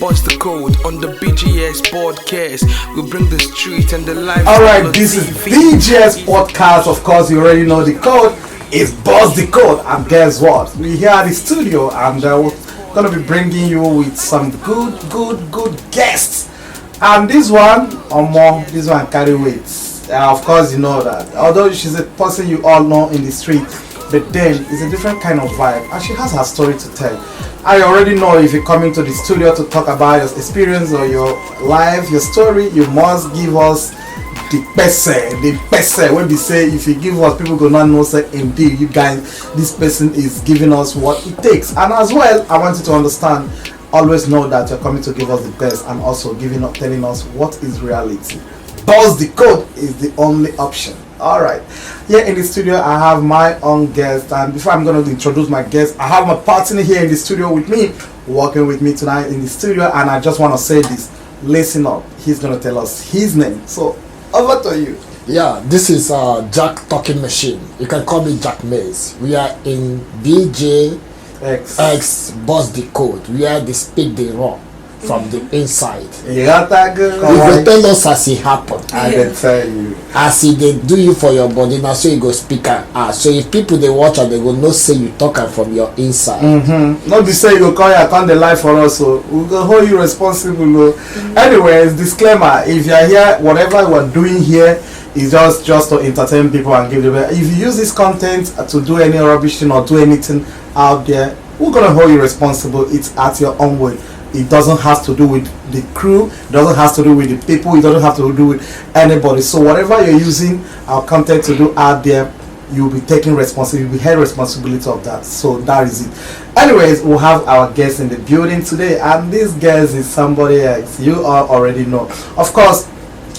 Bust the code on the BGS podcast. We bring the street and the life. Alright, this is BGS podcast. Of course, you already know the code. It's Bust the Code. And guess what? We're here at the studio and we're going to be bringing you with some good guests. And this one carry weight. Of course, you know that. Although she's a person you all know in the street, but then it's a different kind of vibe. And she has her story to tell. I already know if you're coming to the studio to talk about your experience or your life, your story, you must give us the pese. When we say if you give us, people go not know say indeed you guys, this person is giving us what it takes. And as well, I want you to understand, always know that you're coming to give us the best and also telling us what is reality. Bust the Code is the only option. Alright, here in the studio I have my own guest, and before I'm going to introduce my guest, I have my partner here in the studio with me, working with me tonight in the studio, and I just want to say this, listen up, he's going to tell us his name, so over to you. Yeah, this is Jack Talking Machine. You can call me Jack Mays. We are in BJX Bust the Code, where they speak the raw from the inside. You got that good? You will tell us as it happen. I can tell you. As it they do you for your body, now so you go speak so if people they watch and they will not say you talking from your inside. Not be say you go call you turn the life for us, so we go hold you responsible. Anyways, disclaimer, if you are here, whatever we are doing here is just to entertain people and give them. If you use this content to do any rubbish or do anything out there, we're gonna hold you responsible. It's at your own way. It doesn't have to do with the crew, it doesn't have to do with the people, it doesn't have to do with anybody. So whatever you're using our content to do out there, you'll be taking responsibility, you'll be held responsibility of that. So that is it. Anyways, we'll have our guest in the building today, and this guest is somebody else you all already know. Of course,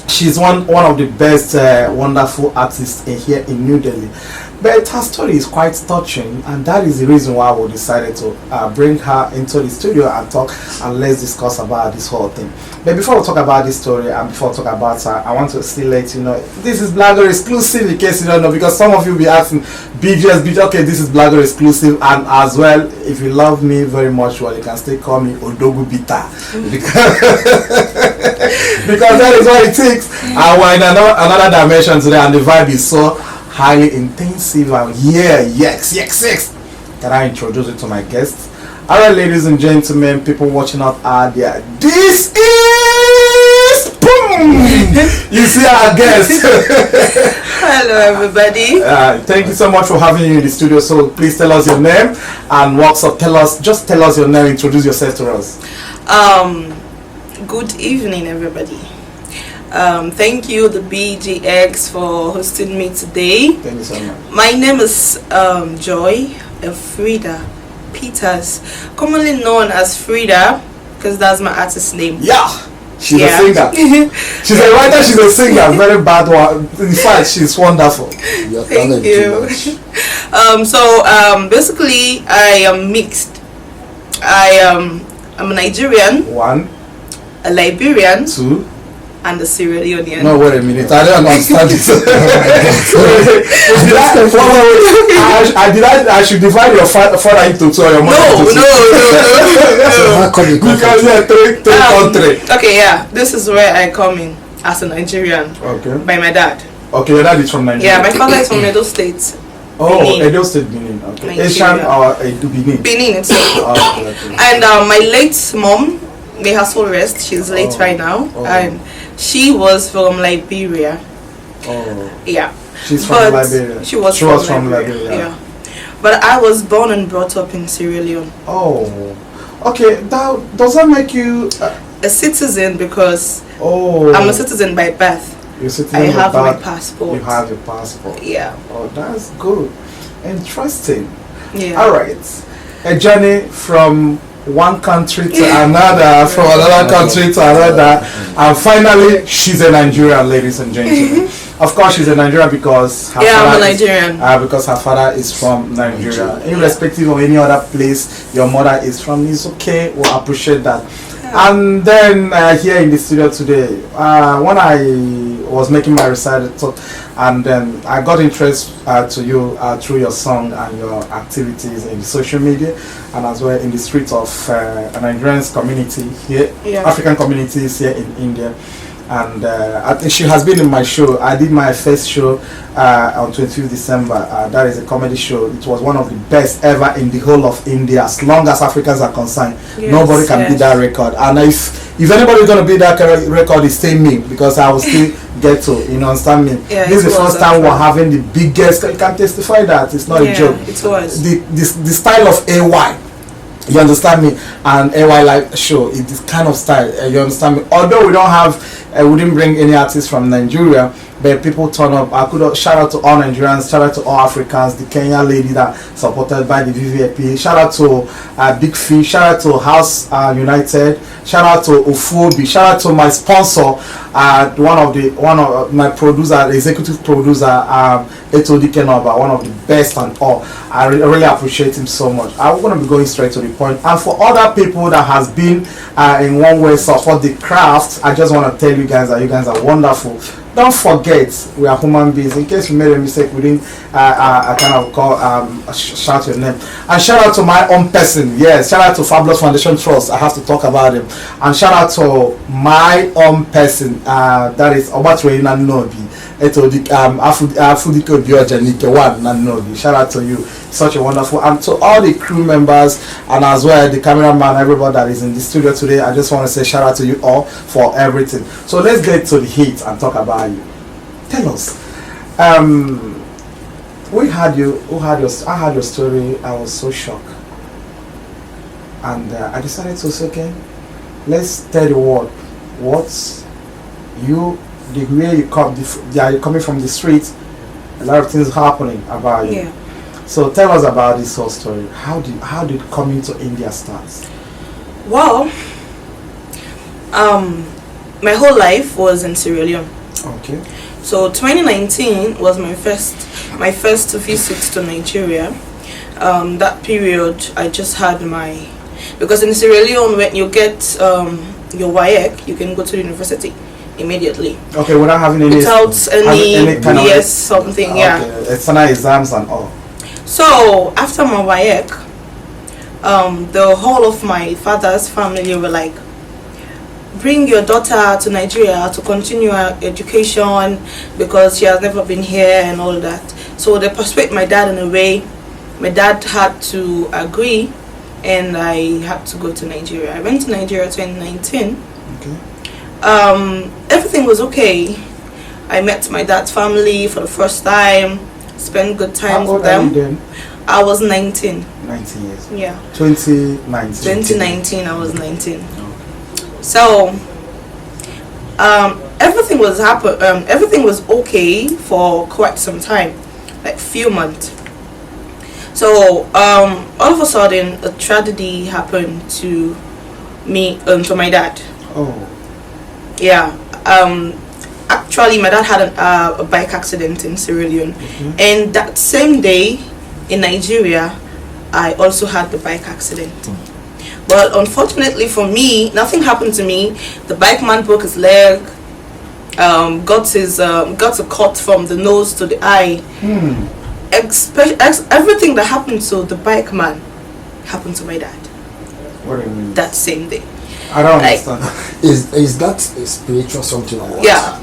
she's one of the best wonderful artists here in New Delhi. But her story is quite touching, and that is the reason why we decided to bring her into the studio and talk, and let's discuss about this whole thing. But before we talk about this story and before we talk about her, I want to still let you know this is Blogger exclusive, in case you don't know, because some of you will be asking BGS, okay, this is Blogger exclusive. And as well, if you love me very much, well, you can still call me Odogu Bita because that is what it takes. And we're in another dimension today, and the vibe is so highly intensive. And yes. Can I introduce you to my guests? Alright, ladies and gentlemen, people watching out there, this is boom. You see our guest. Hello everybody. Thank you so much for having you in the studio. So please tell us your name and what's up. Tell us your name, introduce yourself to us. Good evening everybody. Thank you, the BGX, for hosting me today. Thank you so much. My name is Joy Frida Peters, commonly known as Frida, because that's my artist name. Yeah, she's a singer. She's a writer, she's a singer. Very bad one. In fact, she's wonderful. Thank you. Basically, I am mixed. I'm a Nigerian. One. A Liberian. Two. And the Sierra Leonean. No, wait a minute. I don't understand this. I should divide your father into two or your mother into two. No. Because you are three countries. Okay, yeah. This is where I come in as a Nigerian. Okay. By my dad. Okay, your dad is from Nigeria. Yeah, my father is from Edo State. Oh, Benin. Edo State, Benin. Okay. Nigeria. Asian or Benin? Benin itself. Okay. And my late mom, may her soul rest, she's late right now. And she was from Liberia. Oh. Yeah. She's from Liberia. She was from Liberia. Yeah. But I was born and brought up in Sierra Leone. Oh. Okay. Does that make you a citizen? Because I'm a citizen by birth. You're a citizen I have by my passport. You have your passport. Yeah. Oh, that's good. Interesting. Yeah. All right. A journey from one country to another, from another country to another, and finally she's a Nigerian, ladies and gentlemen. Of course, she's a Nigerian because her I'm a Nigerian. Because her father is from Nigeria. Irrespective of any other place your mother is from, it's okay. We'll appreciate that. And then here in the studio today, when I was making my research, and I got interest to you through your song and your activities in social media, and as well in the streets of Nigerian community here, African communities here in India. And I think she has been in my show. I did my first show on 25th December. That is a comedy show. It was one of the best ever in the whole of India. As long as Africans are concerned, nobody can beat that record. And if anybody is going to beat that record, it's still me, because I will still get to, you know, understand me. Yeah, this is the first time we're having the biggest. You can testify that it's not a joke. It was the style of AY. You understand me? And AY like show, it is kind of style. You understand me? Although we don't have, we didn't bring any artists from Nigeria, but people turn up. I could shout out to all Nigerians, shout out to all Africans, the Kenya lady that supported by the VVIP, shout out to Big Fish, shout out to House United, shout out to Ufobi, shout out to my sponsor, one of my producer, executive producer, Etodi Kenoba, one of the best and all. I really appreciate him so much. I'm going to be going straight to the point. And for other people that has been in one way support the craft, I just want to tell you guys that you guys are wonderful. Don't forget, we are human beings. In case you made a mistake, we didn't kind of call shout your name. And shout out to my own person. Yes, shout out to Fabulous Foundation Trust. I have to talk about him. And shout out to my own person. That is Obatreina Nobi. Afudiko Biojanike one Nanobi. Shout out to you. Such a wonderful, and to all the crew members, and as well the cameraman, everybody that is in the studio today. I just want to say shout out to you all for everything. So let's get to the heat and talk about you. Tell us, I heard your story. I was so shocked, and I decided to say, okay, let's tell the world what's the way you come. You're coming from the streets. A lot of things happening about you. Yeah. So tell us about this whole story. How did coming to India start? Well, my whole life was in Sierra Leone. Okay. So 2019 was my first visit to Nigeria. That period I just had because in Sierra Leone when you get your WAEC, you can go to the university immediately. Okay, without having any kind of something. Yeah. External exams and all. So after my WAEC, the whole of my father's family were like, bring your daughter to Nigeria to continue her education because she has never been here and all that. So they persuade my dad in a way. My dad had to agree and I had to go to Nigeria. I went to Nigeria 2019. Okay. Everything was okay. I met my dad's family for the first time. Spent good time with them. How old are you then? I was 19. 19 years. Yeah. 2019. 2019, I was 19. So, everything was okay for quite some time, like few months. So, all of a sudden, a tragedy happened to me, to my dad. Oh. Yeah. Actually, my dad had a bike accident in Sierra Leone, and that same day in Nigeria, I also had the bike accident. But unfortunately for me, nothing happened to me. The bike man broke his leg, got a cut from the nose to the eye. Everything that happened to the bike man happened to my dad. What do you mean? That same day. I don't understand. Is that a spiritual something or what? Yeah.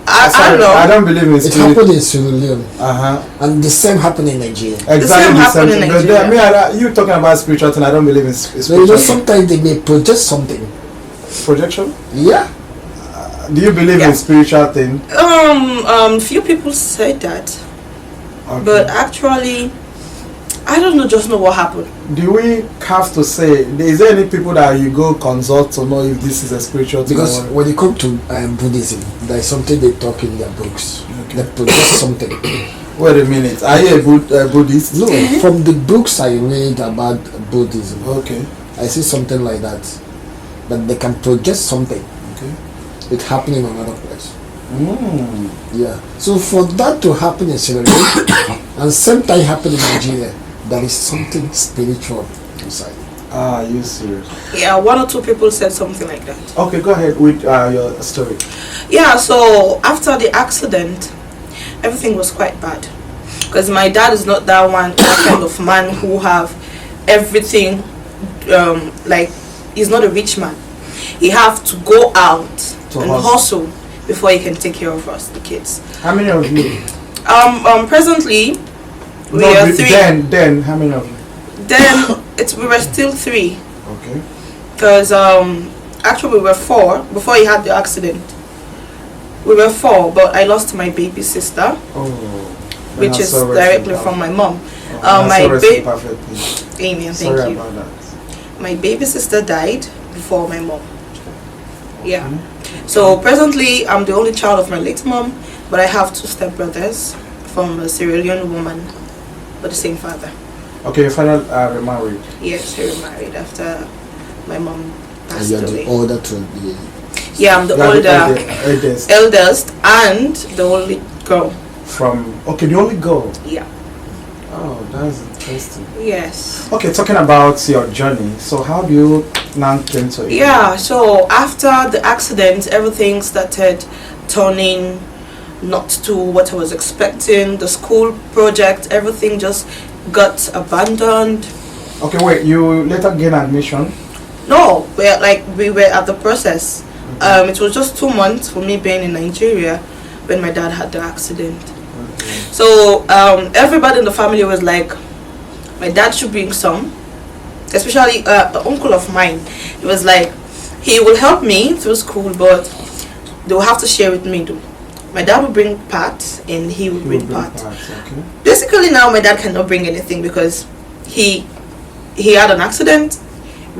I don't know. I don't believe in spirit. It happened in Sierra Leone. And the same happened in Nigeria. Exactly the same happened in Nigeria. You talking about spiritual thing, I don't believe in spiritual. You know, sometimes they may project something. Projection? Yeah. Do you believe in spiritual thing? Few people said that. Okay. But actually, I don't know what happened. Do we have to say, is there any people that you go consult to know if this is a spiritual thing? Because when it comes to Buddhism, there is something they talk in their books. They project something. Wait a minute, are you a Buddhist? No, from the books I read about Buddhism, okay, I see something like that. But they can project something. Okay. It happening in another place. Yeah. So for that to happen in Sierra Leone and same time happen in Nigeria, there is something spiritual inside. Ah, you serious? Yeah, one or two people said something like that. Okay, go ahead with your story. Yeah, so after the accident, everything was quite bad. Because my dad is not that kind of man who have everything, like, he's not a rich man. He have to go out and hustle before he can take care of us, the kids. How many of you? Presently, we are 3. Then, how many of you? Then, we were still 3. Okay. Because, actually we were 4 before he had the accident. We were 4, but I lost my baby sister. Which is directly from my mom. My baby. Amen. Thank you. About that. My baby sister died before my mom. Yeah. So presently, I'm the only child of my late mom, but I have 2 stepbrothers from a Sierra Leone woman, but the same father. Okay, your father remarried. Yes, he remarried after my mom passed and you're away. the older to the... Yeah, I'm the eldest, and the only girl. The only girl. Yeah. Oh, that's interesting. Yes. Okay, talking about your journey. So how do you now came to India? Yeah, so after the accident, everything started turning not to what I was expecting. The school project, everything just got abandoned. Okay, wait, you later gained admission? No, we were at the process. It was just 2 months for me being in Nigeria when my dad had the accident. So everybody in the family was like, my dad should bring some, especially the uncle of mine. He was like, he will help me through school, but they will have to share with me too. My dad will bring part and he will bring part. Okay. Basically now my dad cannot bring anything because he had an accident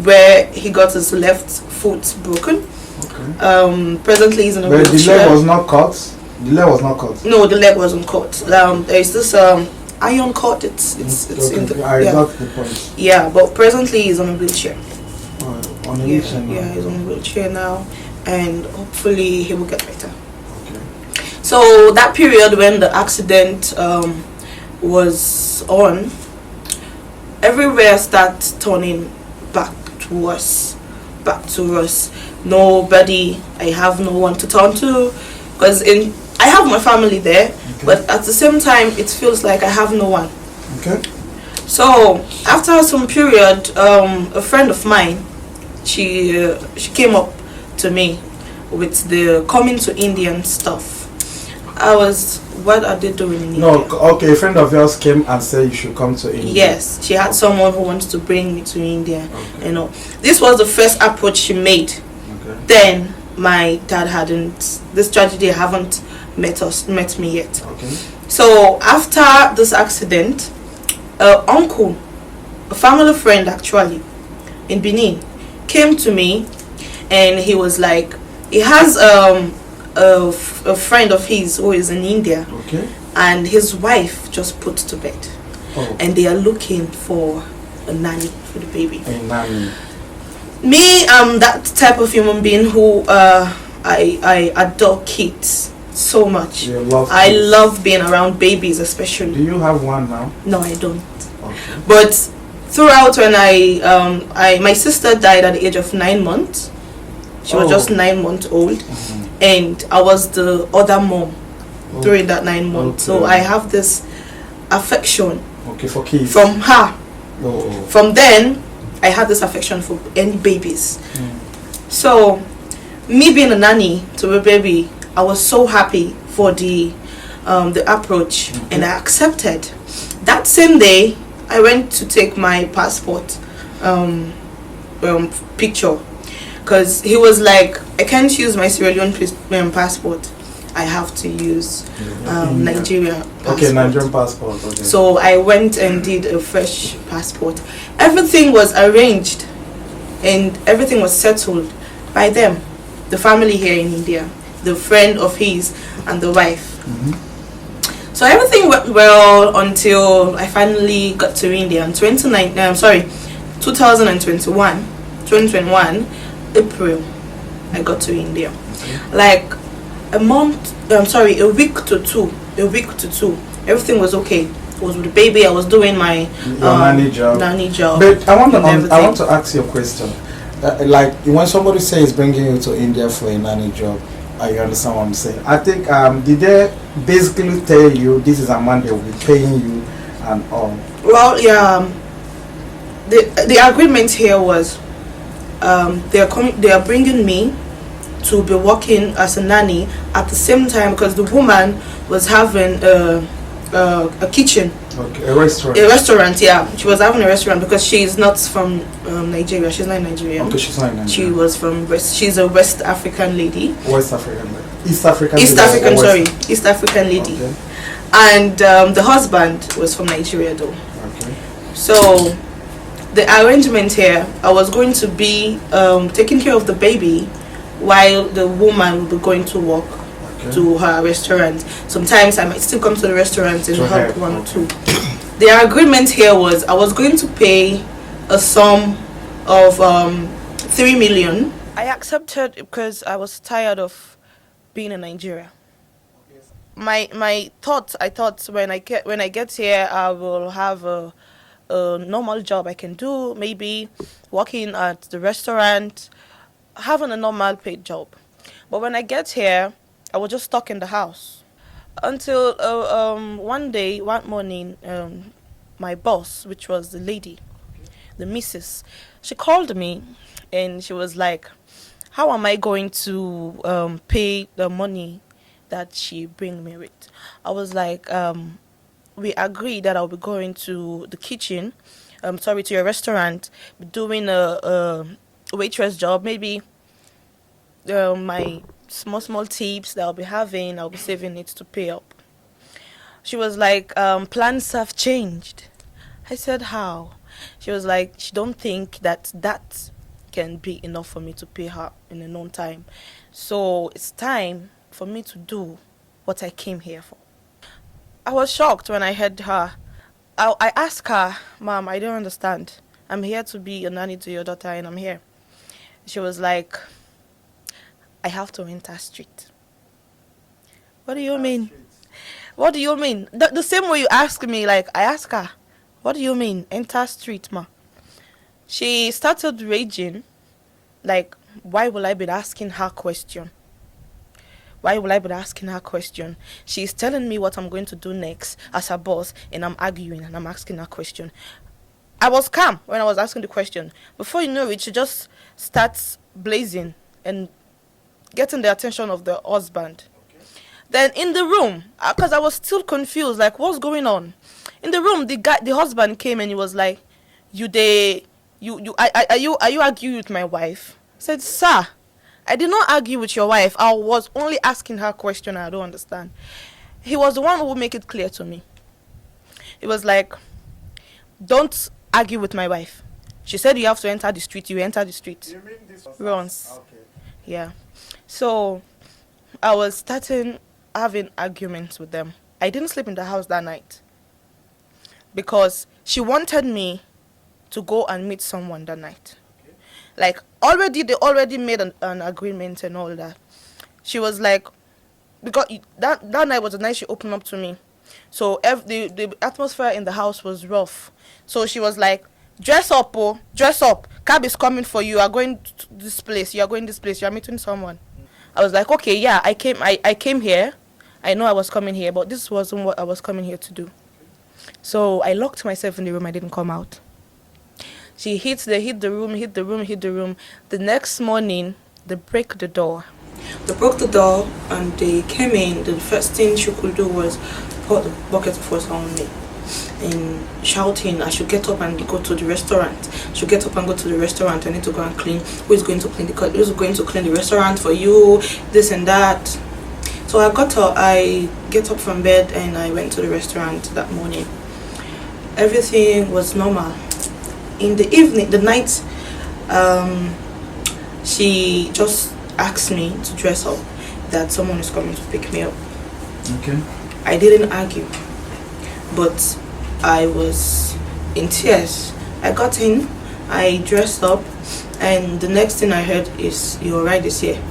where he got his left foot broken. Okay. Presently he's in a wheelchair. wheelchair. The leg was not cut? The leg was not cut? No, the leg wasn't cut. There is this iron cut. It's okay. in the... I got the point. Yeah, but presently he's on a wheelchair. On a wheelchair now? Yeah, he's on a wheelchair now. And hopefully he will get better. Okay. So that period when the accident was on, everywhere started turning back to us. Nobody, I have no one to turn to, because I have my family there, but at the same time it feels like I have no one. Okay. So after some period, a friend of mine, she came up to me with the coming to Indian stuff. I was, what are they doing in India? Okay, a friend of yours came and said you should come to India. Yes, she had someone who wanted to bring me to India. Okay. You know, this was the first approach she made. Okay. Then my dad hadn't, this tragedy haven't met me yet. Okay. So after this accident, uncle, a family friend actually, in Benin, came to me, and he was like, he has a friend of his who is in India, okay, and his wife just put to bed, and they are looking for a nanny for the baby. A nanny. Me, I'm that type of human being who I adore kids so much. You love I kids. love being around babies, especially. Do you have one now? No, I don't. Okay. But throughout, when my sister died at the age of 9 months. She was just 9 months old, and I was the other mom during that 9 months. Okay. So I have this affection for kids from her. From then, I had this affection for any babies. So me being a nanny to a baby, I was so happy for the approach, and I accepted. That same day, I went to take my passport picture, because he was like, I can't use my Sierra Leone passport. I have to use Nigeria passport. Okay, Nigerian passport. Okay. So I went and did a fresh passport. Everything was arranged and everything was settled by them, the family here in India, the friend of his and the wife. So everything went well until I finally got to India in 2021, April. I got to India. Like a week to two. Everything was okay. I was with the baby. I was doing my nanny job. But I want to ask you a question. Like when somebody says bringing you to India for a nanny job, I understand what I'm saying. I think did they basically tell you this is a amount they will be paying you and all? Well, yeah. The agreement here was they are bringing me to be working as a nanny at the same time, because the woman was having a kitchen. Okay, a restaurant. A restaurant, yeah. She was having a restaurant because she's not from Nigeria. She's not Nigerian. Okay, she's not Nigerian. She was from she's a West African lady. West African. East African. East African, sorry. East African lady. Okay. And the husband was from Nigeria though. Okay. So the arrangement here, I was going to be taking care of the baby while the woman will be going to work to her restaurant. Sometimes I might still come to the restaurant and help one or two. The agreement here was I was going to pay a sum of 3 million. I accepted because I was tired of being in Nigeria. I thought when I get here I will have a normal job I can do, maybe working at the restaurant, having a normal paid job. But when I get here, I was just stuck in the house until one morning, my boss, which was the lady, the missus, she called me and she was like, how am I going to pay the money that she bring me with? I was like, we agreed that I'll be going to the kitchen, to your restaurant, doing a waitress job, maybe my small tips that I'll be having, I'll be saving it to pay up. She was like, plans have changed. I said, how? She was like, she don't think that can be enough for me to pay her in a known time. So it's time for me to do what I came here for. I was shocked when I heard her. I asked her, Mom, I don't understand. I'm here to be a nanny to your daughter and I'm here. She was like, I have to enter street. What do you mean? What do you mean? The same way you ask me, like I ask her, what do you mean, enter street, ma? She started raging, like, why will I be asking her question? Why will I be asking her question? She's telling me what I'm going to do next as her boss, and I'm arguing and I'm asking her question. I was calm when I was asking the question. Before you know it, she just starts blazing and getting the attention of the husband. Okay. Then in the room, because I was still confused, like what's going on? In the room, the husband came and he was like, are you arguing with my wife? I said, sir, I did not argue with your wife. I was only asking her a question I don't understand. He was the one who would make it clear to me. He was like, don't argue with my wife. She said you have to enter the street. You enter the street. You mean this was once? Okay. Yeah. So I was starting having arguments with them. I didn't sleep in the house that night because she wanted me to go and meet someone that night. Okay. Like they already made an agreement and all that. She was like, because that night was the night she opened up to me. So the atmosphere in the house was rough. So she was like, dress up, oh, dress up. Cab is coming for you. You are going to this place. You are going this place. You are meeting someone. I was like, okay, yeah, I came here. I know I was coming here, but this wasn't what I was coming here to do. So I locked myself in the room. I didn't come out. She hit the room. The next morning, they break the door. They broke the door and they came in. The first thing she could do was pour the bucket of water on me and shouting, I should get up and go to the restaurant. I need to go and clean. Who is going to clean the restaurant for you? This and that. So I get up from bed and I went to the restaurant that morning. Everything was normal. In the evening, the night, she just asked me to dress up, that someone is coming to pick me up. Okay. I didn't argue, but I was in tears. I got in, I dressed up, and the next thing I heard is, your ride is here.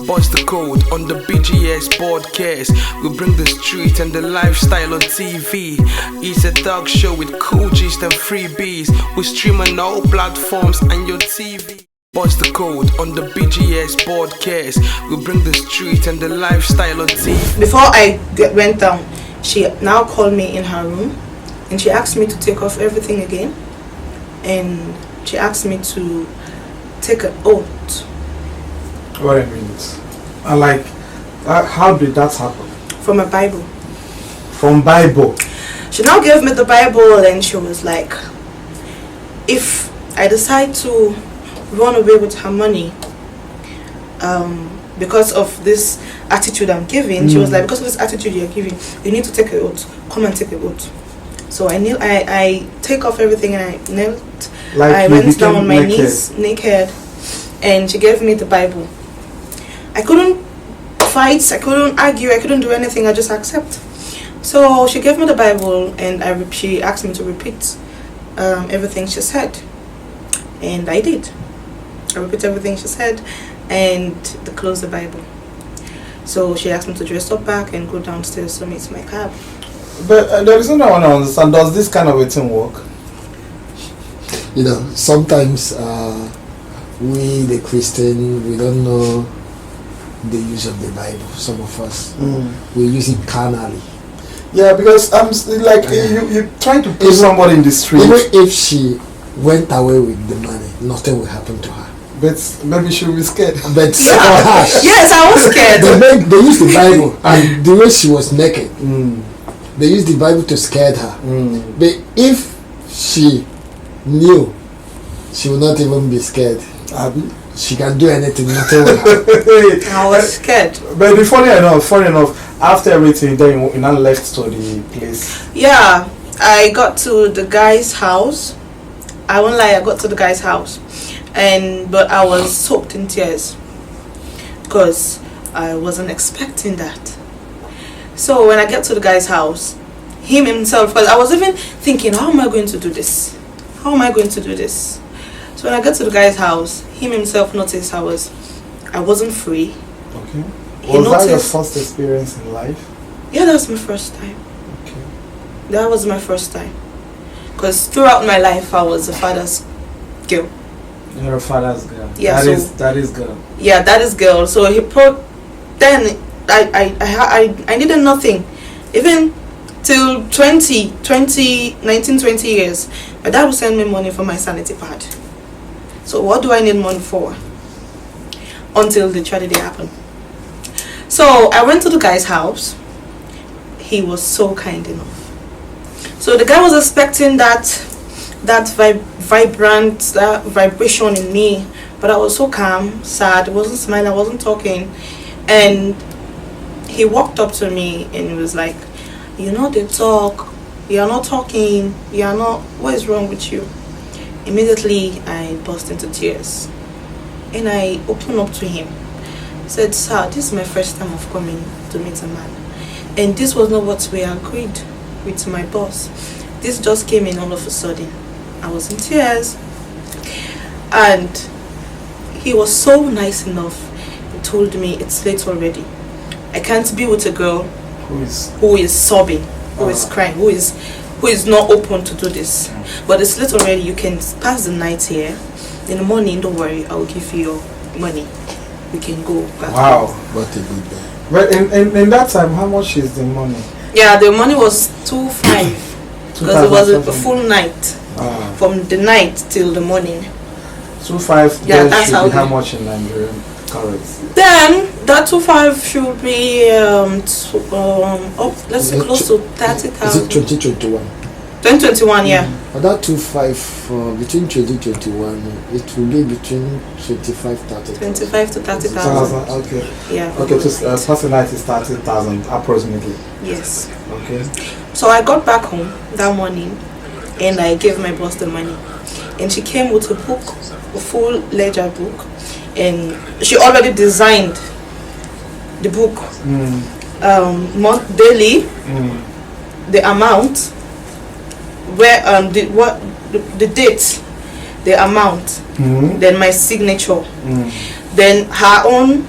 Bust the code on the BGS podcast. We bring the street and the lifestyle on TV. It's a talk show with cool gist and freebies. We stream on all platforms and your TV. Boys the code on the BGS podcast. We bring the street and the lifestyle on TV. Before I went down, she now called me in her room and she asked me to take off everything again. And she asked me to take an oath. Wait a minute. How did that happen? From a Bible. From Bible. She now gave me the Bible and she was like, if I decide to run away with her money, because of this attitude I'm giving, she was like, because of this attitude you're giving, you need to take an oath. Come and take an oath. So I take off everything and I knelt. I went down on my knees, naked, and she gave me the Bible. I couldn't fight, I couldn't argue, I couldn't do anything, I just accept. So she gave me the Bible and she asked me to repeat everything she said. And I did. I repeat everything she said and to close the Bible. So she asked me to dress up back and go downstairs to meet my cab. But there is something I want to understand. Does this kind of a thing work? You know, sometimes we, the Christian, we don't know the use of the Bible. Some of us, we use it carnally. Yeah, because I'm like you trying to put somebody in the street. Even if she went away with the money, nothing will happen to her. But maybe she will be scared. But Yes, I was scared. They used the Bible, and the way she was naked, they used the Bible to scare her. But if she knew, she would not even be scared. She can do anything, nothing will happen. I was scared. But funny enough, after everything, then you now left to the place. Yeah, I got to the guy's house. I won't lie, I got to the guy's house, but I was soaked in tears because I wasn't expecting that. So when I get to the guy's house, him himself, because I was even thinking, how am I going to do this? How am I going to do this? So when I get to the guy's house, him himself noticed I wasn't free. Okay. He Was that your noticed- first experience in life? Yeah, that was my first time. Okay. That was my first time. Because throughout my life, I was a father's girl. You're a father's girl. Yeah, That is girl. Yeah, that is girl. So then I needed nothing. Even till 19, 20 years, my dad would send me money for my sanity pad. So what do I need money for? Until the tragedy happened. So I went to the guy's house. He was so kind enough. So the guy was expecting that vibrant, that vibration in me, but I was so calm, sad, I wasn't smiling, I wasn't talking. And he walked up to me and he was like, you know, they talk, you're not talking, you're not, what is wrong with you? Immediately I burst into tears and I opened up to him. I said, sir, this is my first time of coming to meet a man, and this was not what we agreed with my boss. This just came in all of a sudden. I was in tears, and he was so nice enough. He told me, it's late already, I can't be with a girl who is sobbing, who is crying, who is not open to do this. But it's late already, you can pass the night here. In the morning, don't worry, I'll give you your money. We can go back. Wow. What a good day. But in that time, how much is the money? Yeah, the money was 2,500 because it was a full night, from the night till the morning. 2,500. Yeah, Then that's should how be how we- much in Nigerian currency? Then that 2,500 should be let's say close to 30,000. Is it 2021? 2021, yeah. But that 2,500 between 2021, it will be between 25,000. 25 to 30,000. Okay. Yeah. Okay, person night is 30,000 approximately. Yes. Okay. So I got back home that morning and I gave my boss the money. And she came with a book, a full ledger book. And she already designed the book, daily, the amount, where the date, the amount, then my signature, then her own.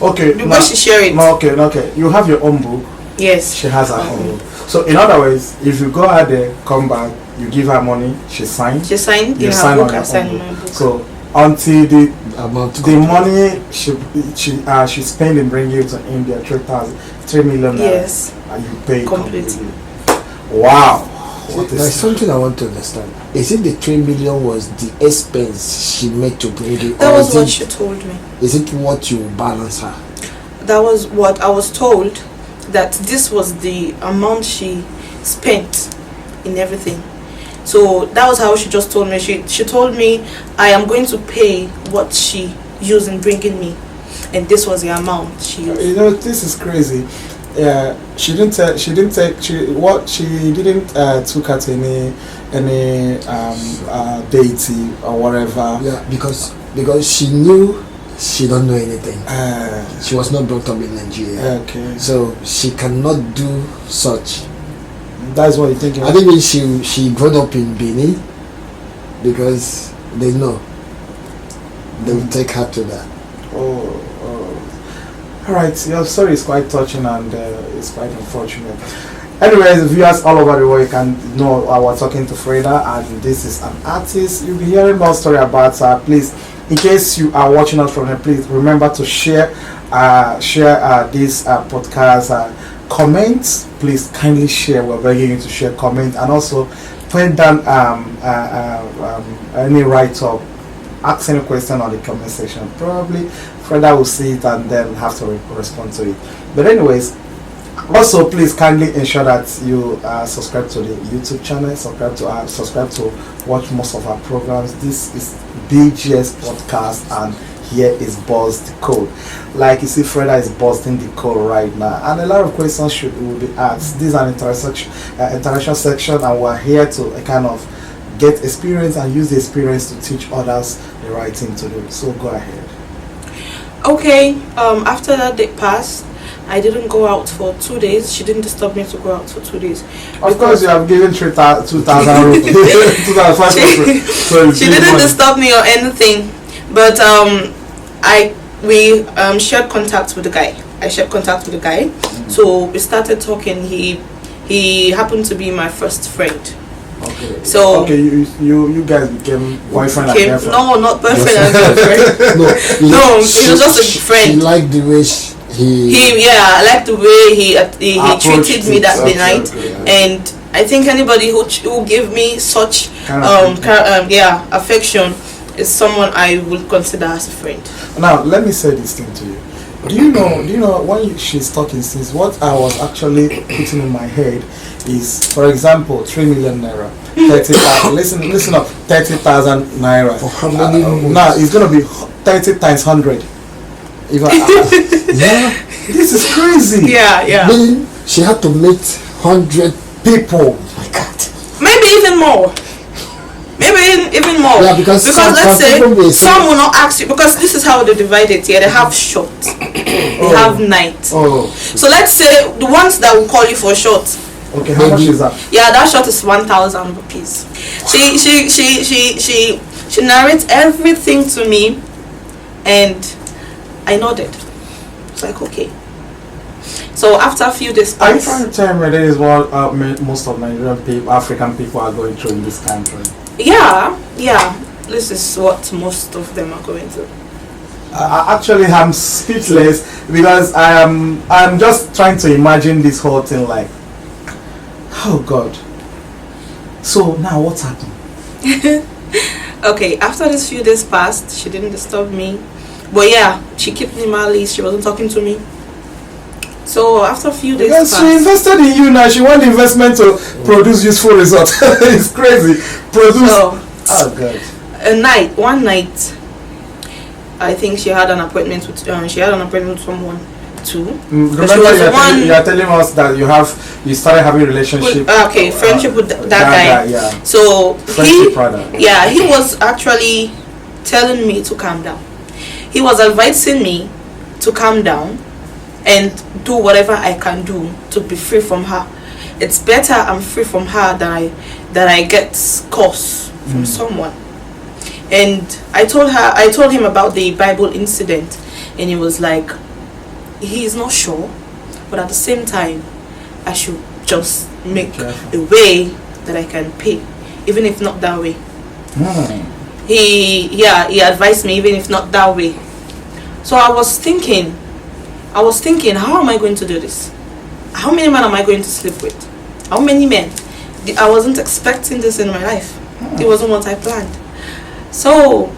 Okay. The way she share it. Okay. You have your own book. Yes. She has her own book. So in other words, if you go out there, come back, you give her money, she signs. She signed You in sign her on book. I your signed own in my book. book. So until the Amount the money she spent in bringing you to India, 3 million naira, Yes. and you pay Completely. Wow. What There's is something I want to understand. Is it the 3 million was the expense she made to bring you? That or was is what it- she told me. Is it what you balance her? That was what I was told, that this was the amount she spent in everything. So that was how she just told me. She told me I am going to pay what she used in bringing me, and this was the amount she used. You know, this is crazy. She didn't take she didn't took her to any deity or whatever. Yeah, because she knew she don't know anything. She was not brought up in Nigeria, Okay, so she cannot do such. that's what you're thinking. I think she grew up in Benin because they know they will take her to that. Oh. All right. Your story is quite touching and it's quite unfortunate. Anyways, viewers all over the world, you can know I was talking to Frida, and this is an artist. You'll be hearing more story about her. Please, in case you are watching us from here, please remember to share this podcast. Comment, please kindly share. We're begging you to share, comment, and also put down any write-up, ask any question on the comment section. Probably Frida will see it and then have to respond to it. But anyways, also please kindly ensure that you subscribe to the YouTube channel, subscribe to watch most of our programs. This is BGS podcast, and here is Buzz the Code. Like you see, Frida is busting the code right now, and a lot of questions will be asked. This is an interaction section, and we're here to kind of get experience and use the experience to teach others the right thing to do. So go ahead. Okay. After that day passed, I didn't go out for 2 days. She didn't disturb me to go out for 2 days. Of course, you have given 2,000 rupees, 2,500. So She didn't disturb me or anything, but we shared contact with the guy. I shared contact with the guy, so we started talking. He happened to be my first friend. Okay. So you guys became boyfriend and girlfriend. No, not boyfriend and girlfriend. No, he was just a friend. She liked the way I liked the way he treated me that Okay, night, okay. and I think anybody who gave me such Kind of affection is someone I would consider as a friend. Now let me say this thing to you. Do you know when she's talking, since what I was actually putting in my head is, for example, 3 million naira, 30,000. listen up, 30,000 naira. For how many months? Now it's gonna be 30 times 100. If yeah, this is crazy. Yeah. meaning she had to meet 100 People. my God. Maybe even more. Even more. Yeah, because some let's say people will say- some will not ask you, because this is how they divide it here. They have short, they have night. Oh, So let's say the ones that will call you for short, okay. How much is that? yeah, that short is 1,000 rupees. She narrates everything to me, and I nodded. It's like, okay. So after a few days Are you passed, trying to tell me that is what most of Nigerian people, African people are going through in this country? yeah, this is what most of them are going through. Actually, I'm speechless because I'm just trying to imagine this whole thing. Like, oh God. So now what's happened? Okay, after this few days passed, she didn't disturb me, but yeah, she kept me malice. She wasn't talking to me. So after a few days Because she passed, invested in you now. She want investment to produce useful results. It's crazy. Produce. so Oh God. one night, I think she had an appointment with someone too. Remember, she was the one- you are telling us that you started having relationship. Friendship with that guy. Yeah. So Friendship rather. he was actually telling me to calm down. He was advising me to calm down and do whatever I can do to be free from her. It's better I'm free from her than I get curse from someone. And I told him about the Bible incident, and he was like, he's not sure, but at the same time I should just make Careful. a way that I can pay, even if not that way. he advised me, even if not that way. So I was thinking, how am I going to do this? How many men am I going to sleep with? How many men? I wasn't expecting this in my life. It wasn't what I planned. So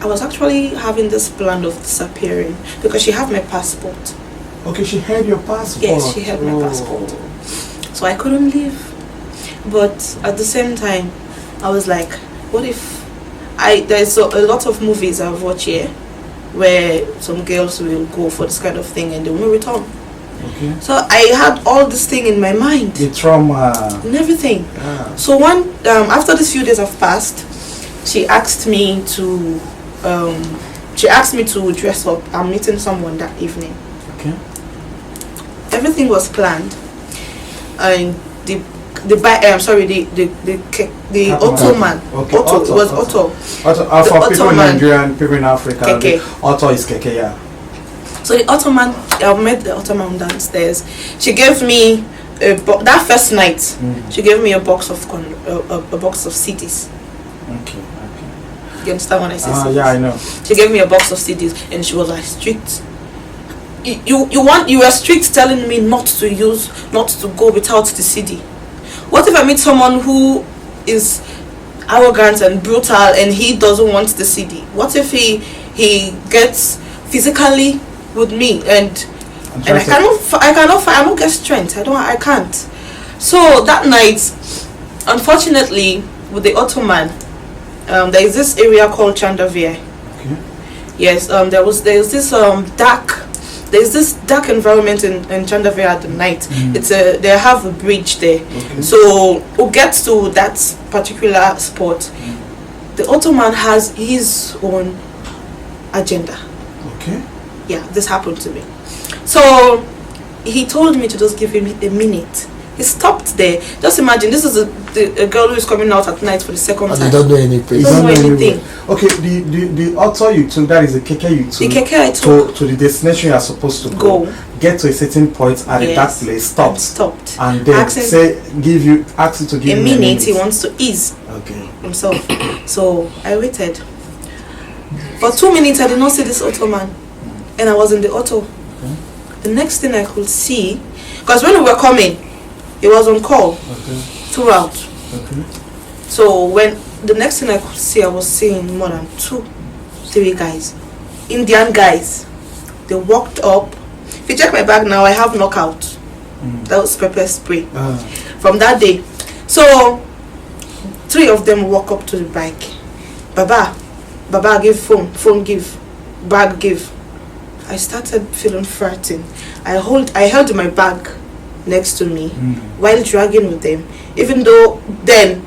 I was actually having this plan of disappearing because she had my passport. Okay, she had your passport. Yes, she had my passport. So I couldn't leave. But at the same time, I was like, what if there's a lot of movies I've watched here where some girls will go for this kind of thing and they will not return. Okay. So I had all this thing in my mind. The trauma. And everything. Ah. So after these few days have passed, she asked me to dress up. I'm meeting someone that evening. Okay. Everything was planned, and the Ottoman. Okay. Otto, it was Otto. For people in Nigeria and people in Africa, Keke. Otto is Keke, yeah. So the Ottoman, I met the Ottoman downstairs. She gave me that first night. She gave me a box of CDs. Okay. You understand when I say CDs? Yeah, I know. She gave me a box of CDs, and she was like strict. You were strict, telling me not to go without the CD. What if I meet someone who is arrogant and brutal and he doesn't want the CD? What if he gets physically with me and I cannot get strength. I can't. So that night, unfortunately, with the Ottoman, there is this area called Chandavia. Okay. Yes, there's this dark environment in Chandavia at the night. They have a bridge there. Okay. So who gets to that particular spot, the Ottoman has his own agenda. Okay. Yeah, this happened to me. So he told me to just give him a minute. He stopped there. Just imagine, this is a girl who is coming out at night for the second time. You don't know any place. You don't know anything. Okay, the author you took, that is the keke you took. The keke I took to the destination you are supposed to go. Get to a certain point at that place, stopped. And then ask you to give a minute. He wants to ease himself. So I waited. For 2 minutes I did not see this Ottoman. And I was in the auto. Okay. The next thing I could see, because when we were coming, he was on call throughout. Okay. So when the next thing I could see, I was seeing more than 2-3 guys, Indian guys. They walked up. If you check my bag now, I have knockout. That was pepper spray from that day. So 3 of them walk up to the bike. Baba give phone give, bag give. I started feeling frightened. I held my bag next to me while dragging with them. Even though then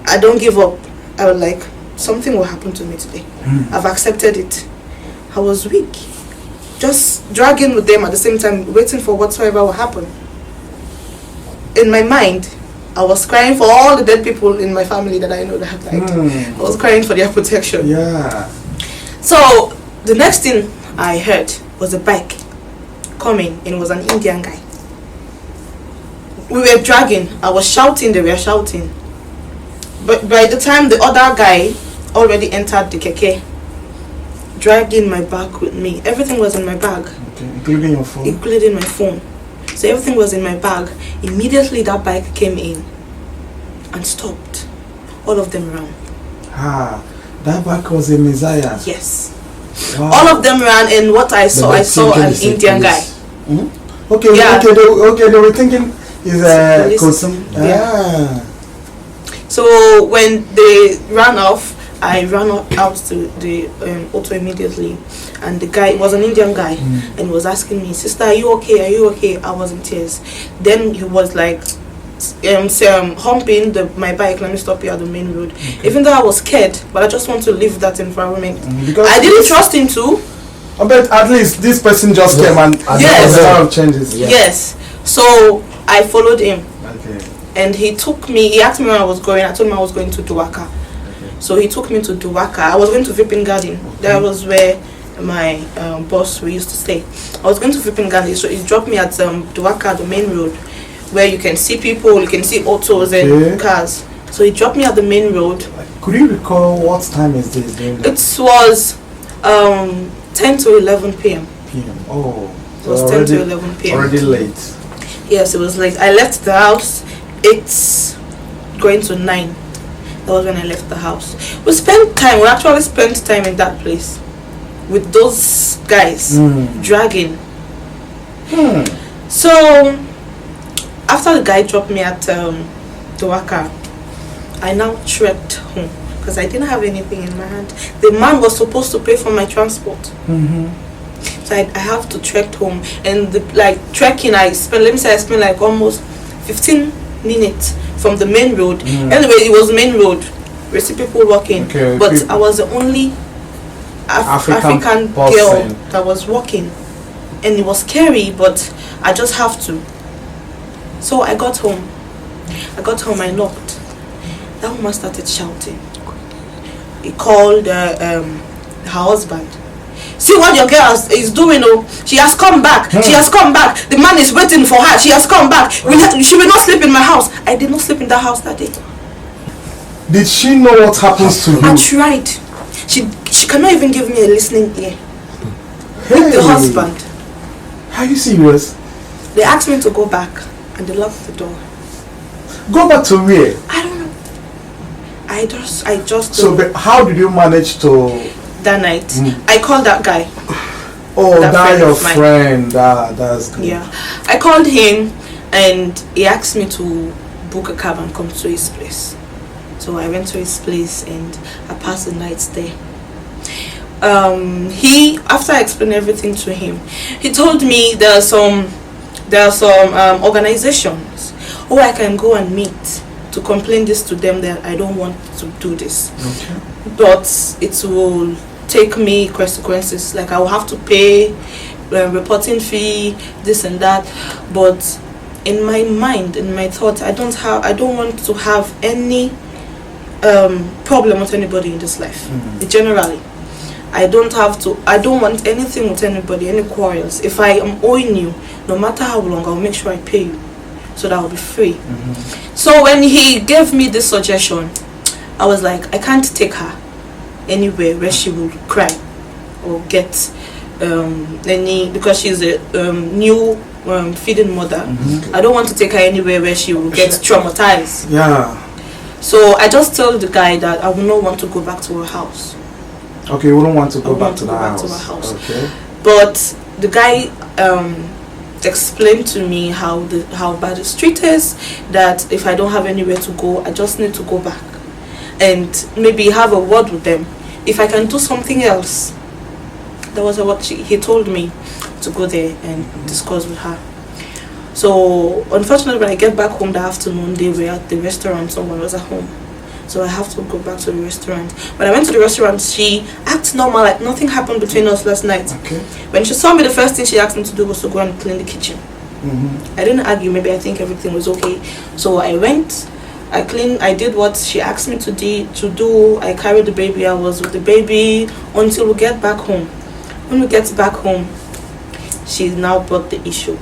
I don't give up. I was like, something will happen to me today. I've accepted it. I was weak. Just dragging with them at the same time, waiting for whatsoever will happen. In my mind, I was crying for all the dead people in my family that I know that have died. I was crying for their protection. Yeah. So the next thing I heard was a bike coming, and it was an Indian guy. We were dragging. I was shouting. They were shouting. But by the time the other guy already entered the keke, dragging my bag with me. Everything was in my bag. Okay, including your phone? Including my phone. So everything was in my bag. Immediately that bike came in and stopped. All of them ran. That bike was a Messiah. Yes. Wow. All of them ran, and what I saw an Indian guy. Okay, they were thinking is a Kosum. So when they ran off, I ran out to the auto immediately, and the guy was an Indian guy, and was asking me, "Sister, are you okay? Are you okay?" I was in tears. Then he was like, humping my bike. Let me stop here at the main road. Even though I was scared, but I just want to leave that environment. Because I didn't trust him to. But at least this person just came and yes, a lot of changes. Yeah. Yes. So I followed him. Okay. And he took me. He asked me where I was going. I told him I was going to Duwaka. So he took me to Duwaka. I was going to Vipin Garden. That was where my boss we used to stay. I was going to Vipin Garden. So he dropped me at Duwaka, the main road, where you can see people, you can see autos and cars. So he dropped me at the main road. Could you recall what time is this? It was 10 to 11 p.m. Oh, it was 10 to 11 p.m. Already late. Yes, it was late. I left the house. It's going to 9. That was when I left the house. We actually spent time in that place with those guys dragging. So after the guy dropped me at Towaka, I now trekked home because I didn't have anything in my hand. The man was supposed to pay for my transport. So I have to trek home, and trekking, I spent like almost 15 minutes from the main road. Anyway, it was main road. We see people walking, but I was the only African girl that was walking, and it was scary, but I just have to. So I got home. I knocked. That woman started shouting. He called her husband. See what your girl is doing, she has come back. She has come back. The man is waiting for her. She has come back. She will not sleep in my house. I did not sleep in that house that day. Did she know what happens to you? I tried. She cannot even give me a listening ear. The husband. Are you serious? They asked me to go back and they locked the door. Go back to where? I don't know. I just So how did you manage to... That night, I called that guy. Oh, that your friend. That's good. Yeah, I called him and he asked me to book a cab and come to his place. So I went to his place and I passed the night there. After I explained everything to him, he told me there are some organizations who I can go and meet to complain this to them that I don't want to do this. Okay. But it will take me consequences, like I will have to pay reporting fee, this and that. But in my mind, in my thoughts, I don't want to have any problem with anybody in this life. Generally, I don't want anything with anybody, any quarrels. If I am owing you, no matter how long, I'll make sure I pay you so that I'll be free. So when he gave me this suggestion, I was like, I can't take her anywhere where she will cry or get because she's a new feeding mother. I don't want to take her anywhere where she will get traumatized. Yeah. So I just told the guy that I will not want to go back to her house. Okay, you wouldn't want to go back to the house. Okay. But the guy explained to me how bad the street is, that if I don't have anywhere to go, I just need to go back and maybe have a word with them. If I can do something else, that was what he told me, to go there and discuss with her. So unfortunately, when I get back home that afternoon, they were at the restaurant, someone was at home. So I have to go back to the restaurant. When I went to the restaurant, she acted normal, like nothing happened between us last night. Okay. When she saw me, the first thing she asked me to do was to go and clean the kitchen. I didn't argue, maybe I think everything was okay. So I went, I cleaned, I did what she asked me to do. I carried the baby, I was with the baby until we get back home. When we get back home, she now brought the issue.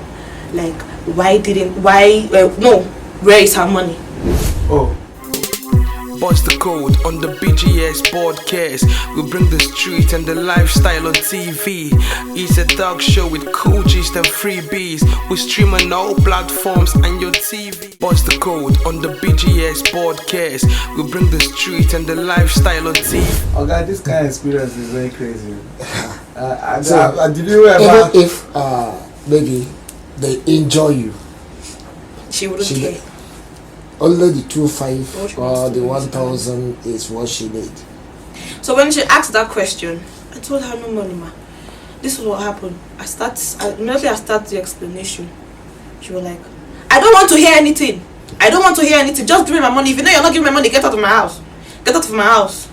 Like, where is her money? Oh. Bust the code on the BGS podcast. We bring the street and the lifestyle on TV. It's a dog show with cool gist and freebies. We stream on all platforms and your TV. Bust the code on the BGS podcast. We bring the street and the lifestyle on TV. Okay, this kind of experience is very crazy. Did you ever? Even if maybe they enjoy you, She wouldn't care. Only the 2,500 or the do 1,000 is what she need. So when she asked that question, I told her, no money, ma. This is what happened. Immediately I start the explanation. She was like, I don't want to hear anything. I don't want to hear anything. Just give me my money. If you know you're not giving me my money, get out of my house. Get out of my house.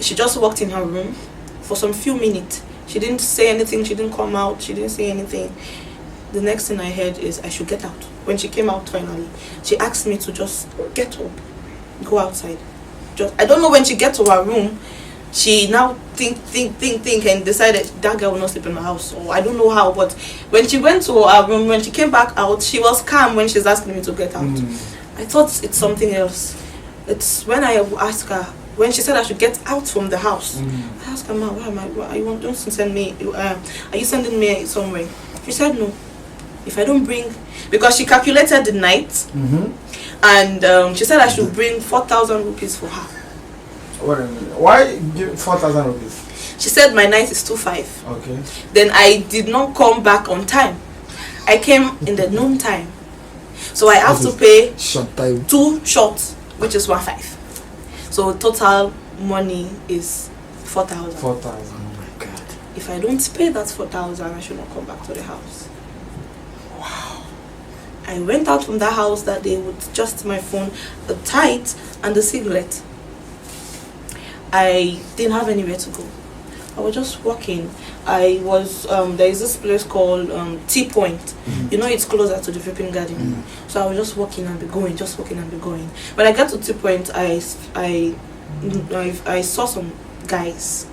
She just walked in her room for some few minutes. She didn't say anything. She didn't come out. She didn't say anything. The next thing I heard is I should get out. When she came out finally, she asked me to just get up, go outside. I don't know, when she get to her room, she now think and decided that girl will not sleep in my house. Or I don't know how, but when she went to her room, when she came back out, she was calm when she's asking me to get out. I thought it's something else. It's when I asked her, when she said I should get out from the house. I asked her, Ma, why am I? Why you want to send me? Are you sending me somewhere? She said no. If I don't bring, because she calculated the night, and she said I should bring 4,000 rupees for her. Wait a minute. Why give 4,000 rupees? She said my night is 2:05. Okay. Then I did not come back on time. I came in the noon time, so I have to pay short time 2 shots, which is 1.5. So total money is 4,000. 4,000. oh my god If I don't pay that 4,000, I should not come back to the house. Wow. I went out from that house that day with just my phone, the tight, and the cigarette. I didn't have anywhere to go. I was just walking. I was there is this place called Tea Point. You know, it's closer to the Vaping Garden. So I was just walking and be going, just walking and be going. When I got to Tea Point, I saw some guys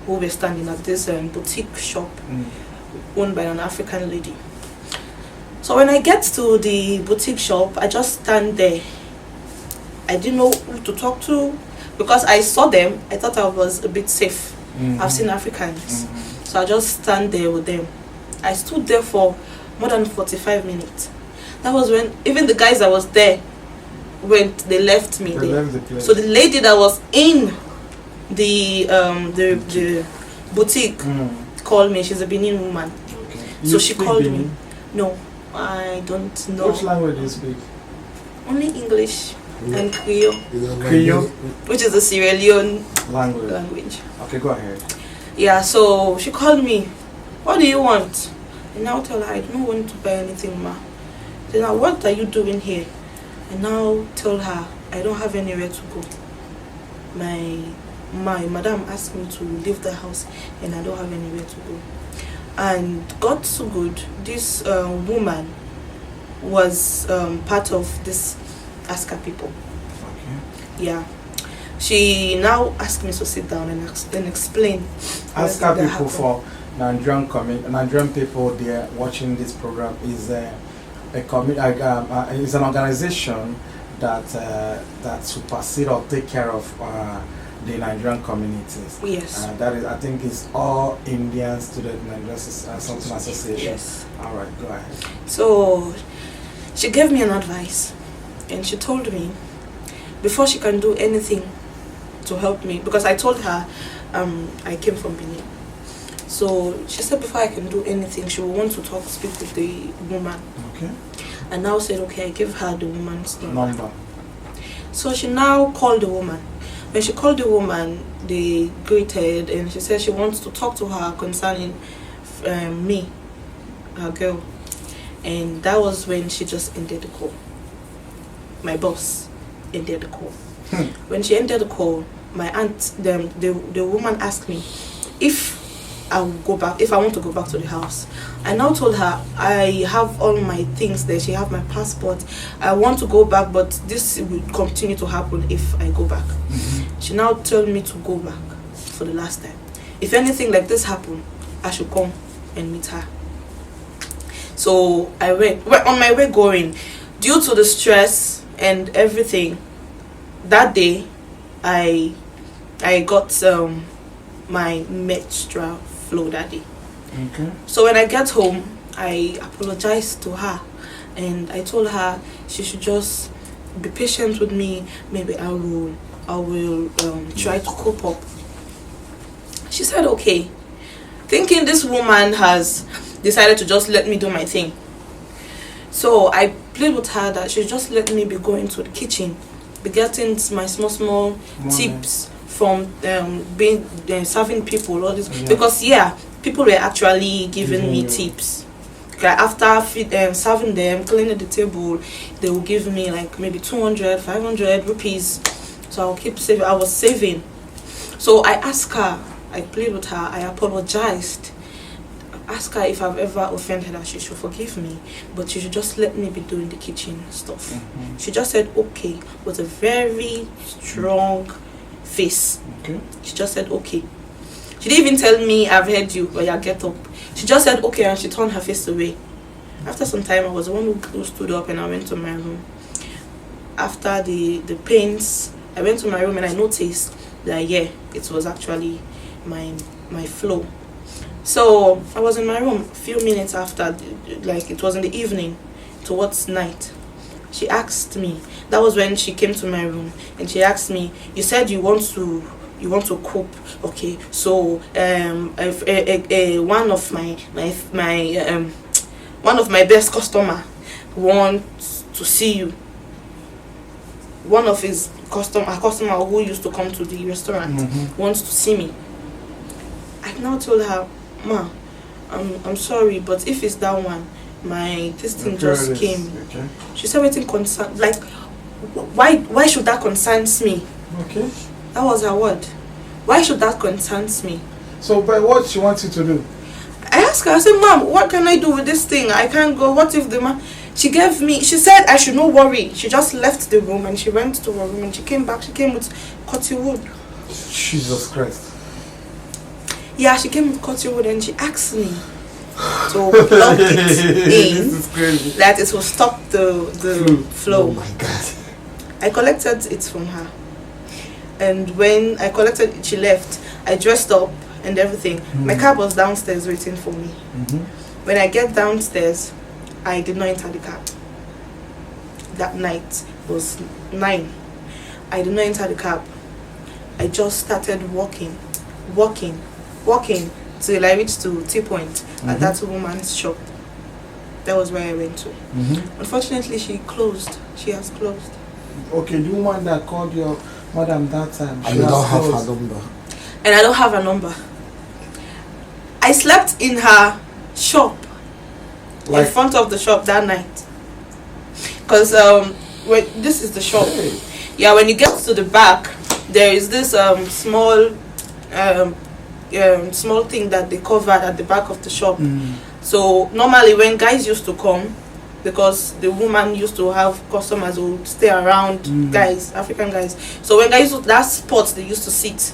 who were standing at this boutique shop owned by an African lady. So when I get to the boutique shop, I just stand there. I didn't know who to talk to because I saw them. I thought I was a bit safe. I've seen Africans. So I just stand there with them. I stood there for more than 45 minutes. That was when even the guys that was there they left me They there. left the place. So the lady that was in the boutique called me. She's a Benin woman. Okay. So You she speak called Benin? me. No, I don't know. Which language do you speak? Only English and Creole, Creole which is the Sierra Leone language. language. Okay, go ahead. Yeah, so she called me. What do you want? And now tell her I don't want to buy anything, ma. Then now what are you doing here? And now tell her I don't have anywhere to go. My madam asked me to leave the house and I don't have anywhere to go. And God so good, this woman was part of this Aska people. Okay. Yeah. She now asked me to sit down and explain. Aska everything that people happened. for Nigerian people there watching this program is is an organization that supersede or take care of the Nigerian communities. Yes. That is, I think, is all Indian Student Nigerian something association. Yes. All right, go ahead. So she gave me an advice, and she told me before she can do anything to help me, because I told her I came from Benin. So she said before I can do anything, she will want to speak with the woman. Okay. And now said okay, I give her the woman's Number. So she now called the woman. When she called the woman, they greeted, and she said she wants to talk to her concerning me, her girl. And that was when she just ended the call. My boss ended the call. When she ended the call, my aunt, the woman asked me if I will go back, if I want to go back to the house. I now told her I have all my things there. She have my passport. I want to go back, but this will continue to happen if I go back. She now told me to go back for the last time. If anything like this happen, I should come and meet her. So I went. On my way going, due to the stress and everything, that day I got my menstrual flow that day. Okay. So when I get home, I apologized to her, and I told her she should just be patient with me. Maybe I will try to cope up. She said okay, thinking this woman has decided to just let me do my thing. So I played with her that she just let me be going to the kitchen, be getting my small tips from being serving people, all this, because people were actually giving me tips. Okay, after serving them, cleaning the table, they will give me like maybe 200, 500 rupees. So I'll keep saving. I was saving. So I asked her, I played with her, I apologized. I asked her if I've ever offended her, she should forgive me, but she should just let me be doing the kitchen stuff. She just said okay with a very strong face. Okay. She just said okay. She didn't even tell me I've heard you, but yeah, get up. She just said okay, and she turned her face away. After some time, I was the one who stood up and I went to my room. After the pains I went to my room and I noticed that yeah, it was actually my flow. So I was in my room a few minutes after, like it was in the evening towards night. She asked me, that was when she came to my room, and she asked me, you said you want to cook, okay, so one of my best customer wants to see you. One of his a customer who used to come to the restaurant wants to see me. I now told her, Ma, I'm sorry, but if it's that one, this thing just came. Okay. She said, "Waiting concern, like, why should that concerns me?" Okay. That was her word. Why should that concerns me? So, but what she wants you to do? I asked her. I said, "Mom, what can I do with this thing? I can't go. What if the man?" She said I should not worry. She just left the room and she went to her room and she came back. She came with cutting wood. Jesus Christ. Yeah, she came with cutting wood and she asked me to plug it in, This is crazy. that it will stop the flow. Oh my God. I collected it from her, and when I collected it, she left. I dressed up and everything. My cab was downstairs waiting for me. When I get downstairs, I did not enter the cab. That night was 9. I did not enter the cab. I just started walking till I reached to T-Point at that woman's shop. That was where I went to. Unfortunately, she closed. She has closed. Okay, the woman that called your madam that time. And you don't have her number. And I don't have her number. I slept in her shop, in front of the shop that night. Because this is the shop. Hey. Yeah, when you get to the back, there is this small thing that they covered at the back of the shop. So normally when guys used to come, because the woman used to have customers who would stay around, guys, African guys. So when guys used, that spot they used to sit,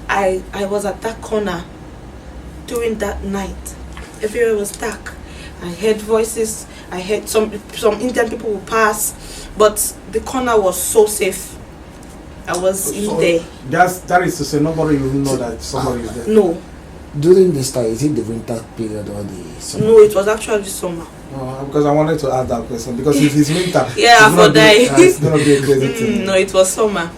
I was at that corner during that night. Everywhere was dark. I heard voices. I heard some Indian people would pass, but the corner was so safe. I was in there. That is to say, nobody will know that somebody is there. No. During this time, is it the winter period or the summer? No, it was actually summer. Because I wanted to ask that question. Because if it's winter, Yeah, for it's gonna be a crazy thing. No, it was summer.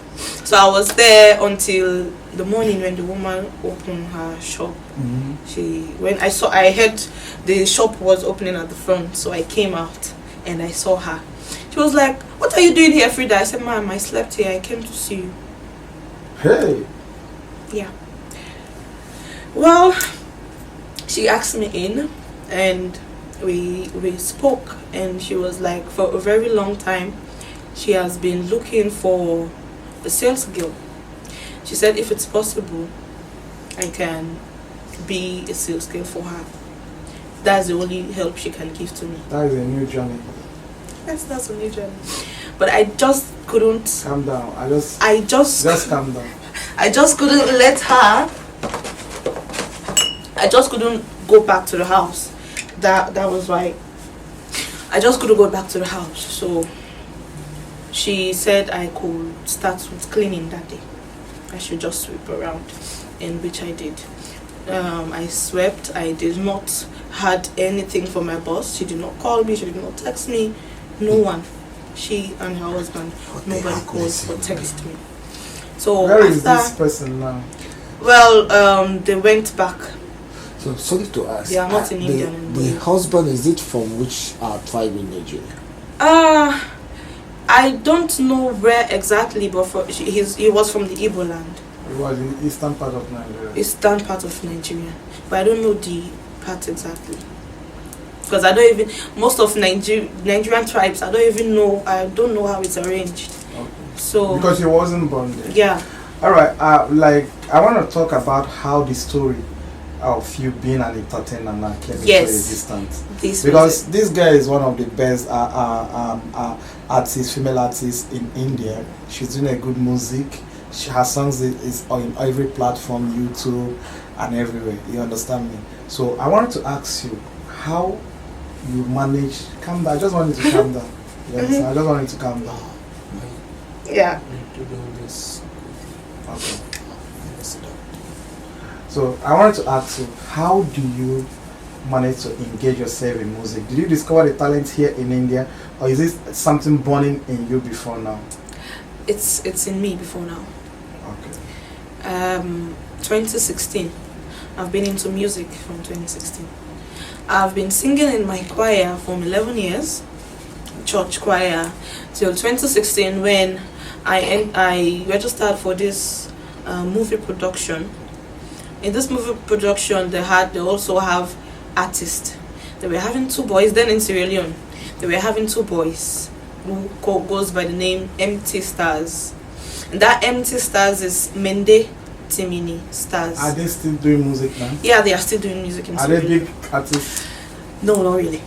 So I was there until the morning when the woman opened her shop. I heard the shop was opening at the front, so I came out and I saw her. She was like, "What are you doing here, Frida?" I said, "Ma'am, I slept here. I came to see you." Hey. Yeah. Well, she asked me in and we spoke, and she was like, for a very long time she has been looking for a sales girl. She said if it's possible I can be a sales girl for her. That's the only help she can give to me. That is a new journey. Yes, that's a new journey. But I just couldn't. Calm down. Just calm down. I just couldn't let her. I just couldn't go back to the house. That was why. I just couldn't go back to the house. So she said I could start with cleaning that day. I should just sweep around, in which I did. I swept. I did not had anything from my boss. She did not call me. She did not text me. No one. She and her husband. Nobody called or texted me. So where is this person now? Well, they went back. So sorry to ask. They are not in India anymore. The husband, is it from which tribe in Nigeria? I don't know where exactly, but he was from the Igbo land. It was in the eastern part of Nigeria. Eastern part of Nigeria, but I don't know the part exactly. Because I don't even, most of Nigerian tribes, I don't know how it's arranged. Okay. So because he wasn't born there. Yeah. Alright, I want to talk about how the story of you being an entertainer now came into existence. Because this guy is one of the best female artists in India. She's doing a good music. Her songs is on every platform, YouTube and everywhere. You understand me? So I wanted to ask you how you manage. Calm down. I just wanted to calm down. You understand? I just wanted to calm down. Yeah. Okay. So I wanted to ask you, how do you manage to engage yourself in music? Did you discover the talent here in India, or is this something burning in you before now? It's in me before now. Okay. 2016. I've been into music from 2016. I've been singing in my choir for 11 years, church choir, till 2016 when I registered for this movie production. In this movie production, they also have artists. They were having two boys. Then in Sierra Leone, they were having two boys who goes by the name Empty Stars. And that Empty Stars is Mende Timini Stars. Are they still doing music now? Yeah, they are still doing music in Are Sierra they Leone. big artists? No, not really.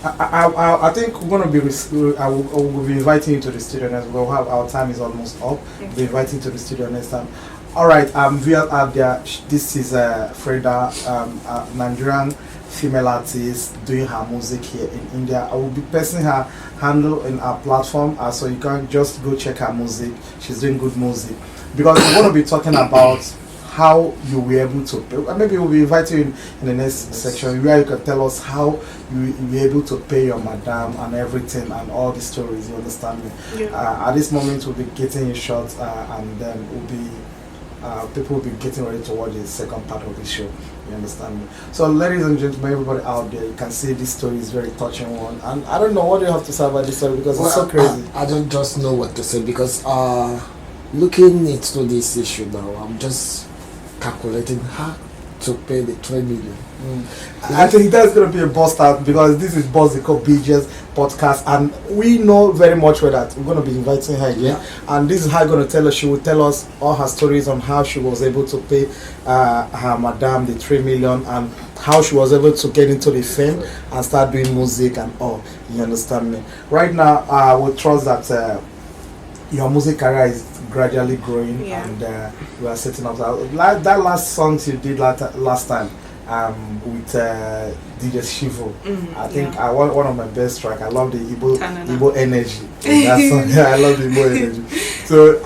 I think we're gonna be. I will be inviting you to the studio next. We'll have our time is almost up. We'll be inviting you to the studio next time. All right. We are there. This is Frida, a Nigerian female artist doing her music here in India. I will be pasting her handle in our platform, so you can just go check her music. She's doing good music. Because we're going to be talking about how you were able to pay. Maybe we'll be inviting you in the next section where you can tell us how you were able to pay your madam and everything and all the stories. You understand me? Yeah. At this moment, we'll be getting you short, and then we'll be people will be getting ready to watch the second part of the show. You understand me? So, ladies and gentlemen, everybody out there, you can see this story is very touching one. And I don't know what do you have to say about this story because it's so crazy. I don't just know what to say because looking into this issue now, I'm just calculating how to pay the 3 million. I think that's going to be a bust out because this is Boss the Cop BJ's podcast, and we know very much where that we're going to be inviting her again. And this is how going to tell us. She will tell us all her stories on how she was able to pay her madam the 3 million and how she was able to get into the fame and start doing music and all. You understand me? Right now, we trust that your music career is gradually growing, and we are setting up that last songs you did last time with DJ Shivo. I think one of my best track. I love the Igbo energy in that song. I love the Igbo energy. So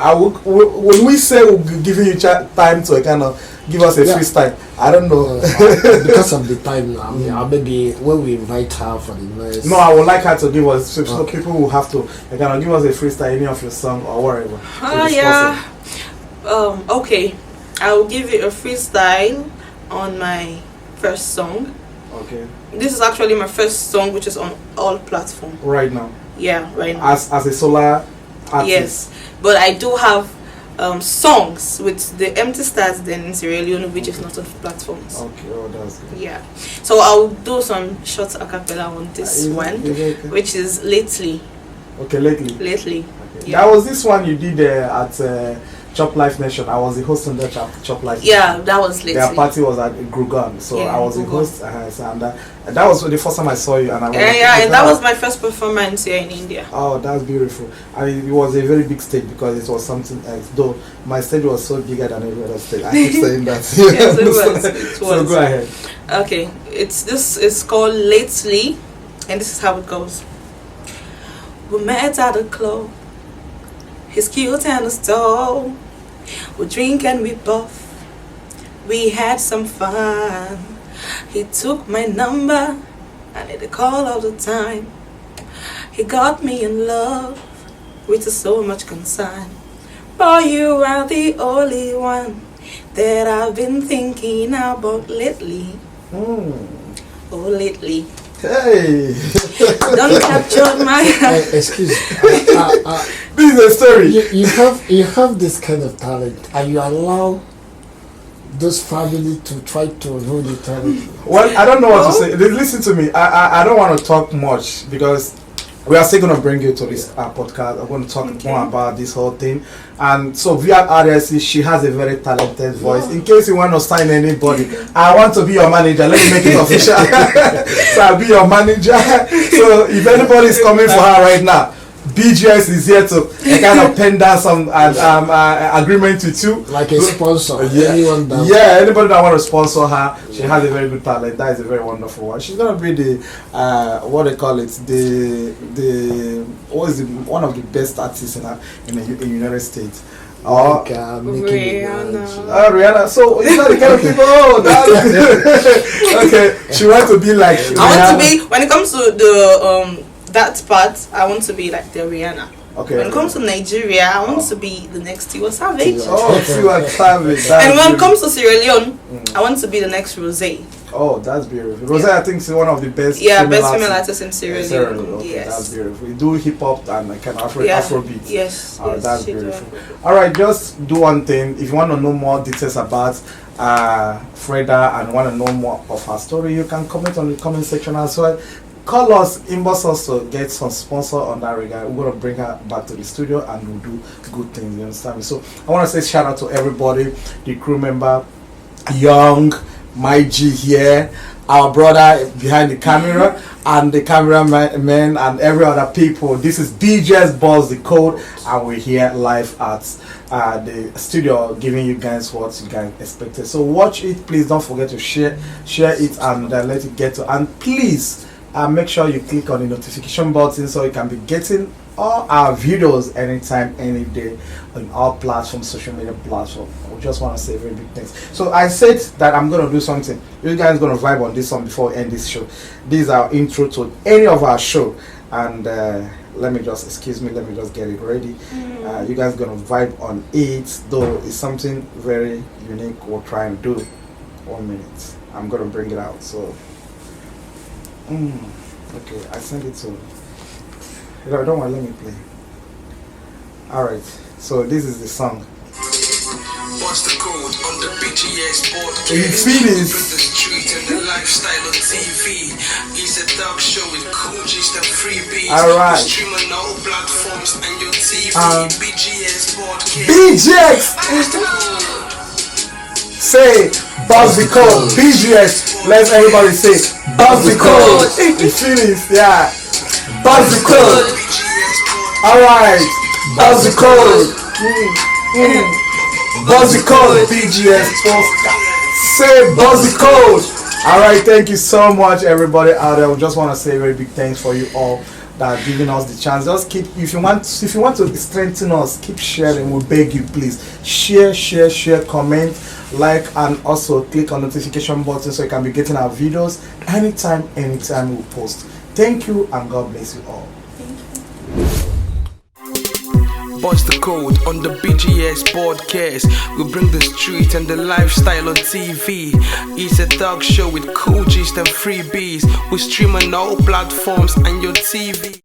when we say we'll be giving you time to kind of give us a freestyle, I don't know. Because of the time now, maybe when we invite her for the next. No, I would like her to give us. So people will have to kind of give us a freestyle, any of your song or whatever. Okay, I will give you a freestyle on my first song. Okay. This is actually my first song, which is on all platforms. Right now. Yeah, right now. As a solar artist. Yes, but I do have songs with the Empty Stars then in Sierra Leone, which is not on platforms. Okay, oh, that's good. Yeah, so I'll do some short a cappella on this one, which is Lately. Okay, lately. Okay. Yeah. That was this one you did at Chop Life Nation. I was the host on that Chop Life Nation. Yeah, that was Lately. Their party was at Grugan, so I was the host, and that was the first time I saw you. And I was and that was my first performance here in India. Oh, that's beautiful. I mean, it was a very big stage because it was something else. Though my stage was so bigger than every other stage. I keep saying that. Yes, it was. So go ahead. Okay, this is called Lately, and this is how it goes. We met at a club. He's cute and a stole. We drink and we puff. We had some fun. He took my number. I need a call all the time. He got me in love with so much concern. Boy, you are the only one that I've been thinking about lately. Oh, lately. Hey! Don't capture my excuse me. This is a story. You have this kind of talent, and you allow those family to try to ruin the talent. Well, I don't know what to say. Listen to me. I don't want to talk much because we are still going to bring you to this podcast. I'm going to talk more about this whole thing. And so via RSC, she has a very talented voice. In case you want to sign anybody, I want to be your manager. Let me make it official. So I'll be your manager. So if anybody is coming for her right now, BGS is here to kind of pen down some agreement with you. Like a sponsor. Yeah. Anyone that Anybody that want to sponsor her, she has a very good talent. That is a very wonderful one. She's gonna be the what they call it, one of the best artists in the United States. Rihanna. Rihanna. So you know the kind of people. Oh, that's okay. She wants to be like. I want to be, when it comes to the that part, I want to be like the Rihanna. Okay. When it comes to Nigeria, I want to be the next Tiwa Savage. Oh, Tiwa Savage. And when it comes to Sierra Leone, I want to be the next Rosé. Oh, that's beautiful. Rosé, I think, is one of the best. Best female artists in Sierra Leone. Okay, Yes, that's beautiful. We do hip hop and kind of Afrobeat. Yes, that's beautiful. All right, just do one thing. If you want to know more details about Frida and want to know more of her story, you can comment on the comment section as well. Call us, inbox us to get some sponsor on that regard. We're going to bring her back to the studio and we'll do good things, you understand me? So I want to say shout out to everybody, the crew member, Young, my G here, our brother behind the camera, and the cameraman and every other people. This is BJ's Balls the Code, and we're here live at the studio giving you guys what you guys expected. So watch it, please don't forget to share it and let it get to, and please make sure you click on the notification button so you can be getting all our videos anytime, any day on all platforms, social media platforms. We just want to say very big thanks. So I said that I'm going to do something. You guys are going to vibe on this one before we end this show. This is our intro to any of our show, and let me just get it ready. You guys are going to vibe on it, though it's something very unique we're trying to do. 1 minute, I'm going to bring it out. So okay, I sent it to don't want to let me play. Alright, so this is the song. What's the code on the BGS podcast? You feel this? The street and the lifestyle on TV. It's a talk show with coaches and freebies. Alright. Stream on all platforms and your TV. BGS podcast. BGS! Say buzz the code. BGS. Let's everybody say buzz the code. You feel this? Yeah. Buzz the code. Alright. Buzz the code. Buzz the code. BGS podcast. Say buzz the code. Alright, thank you so much everybody out there. We just want to say a very big thanks for you all that are giving us the chance. Just keep, if you want to strengthen us, keep sharing. We beg you, please share, comment, like, and also click on notification button so you can be getting our videos anytime we post. Thank you and God bless you all. Bust the code on the BGS podcast. We bring the street and the lifestyle on TV. It's a talk show with coaches and freebies. We stream on all platforms and your TV.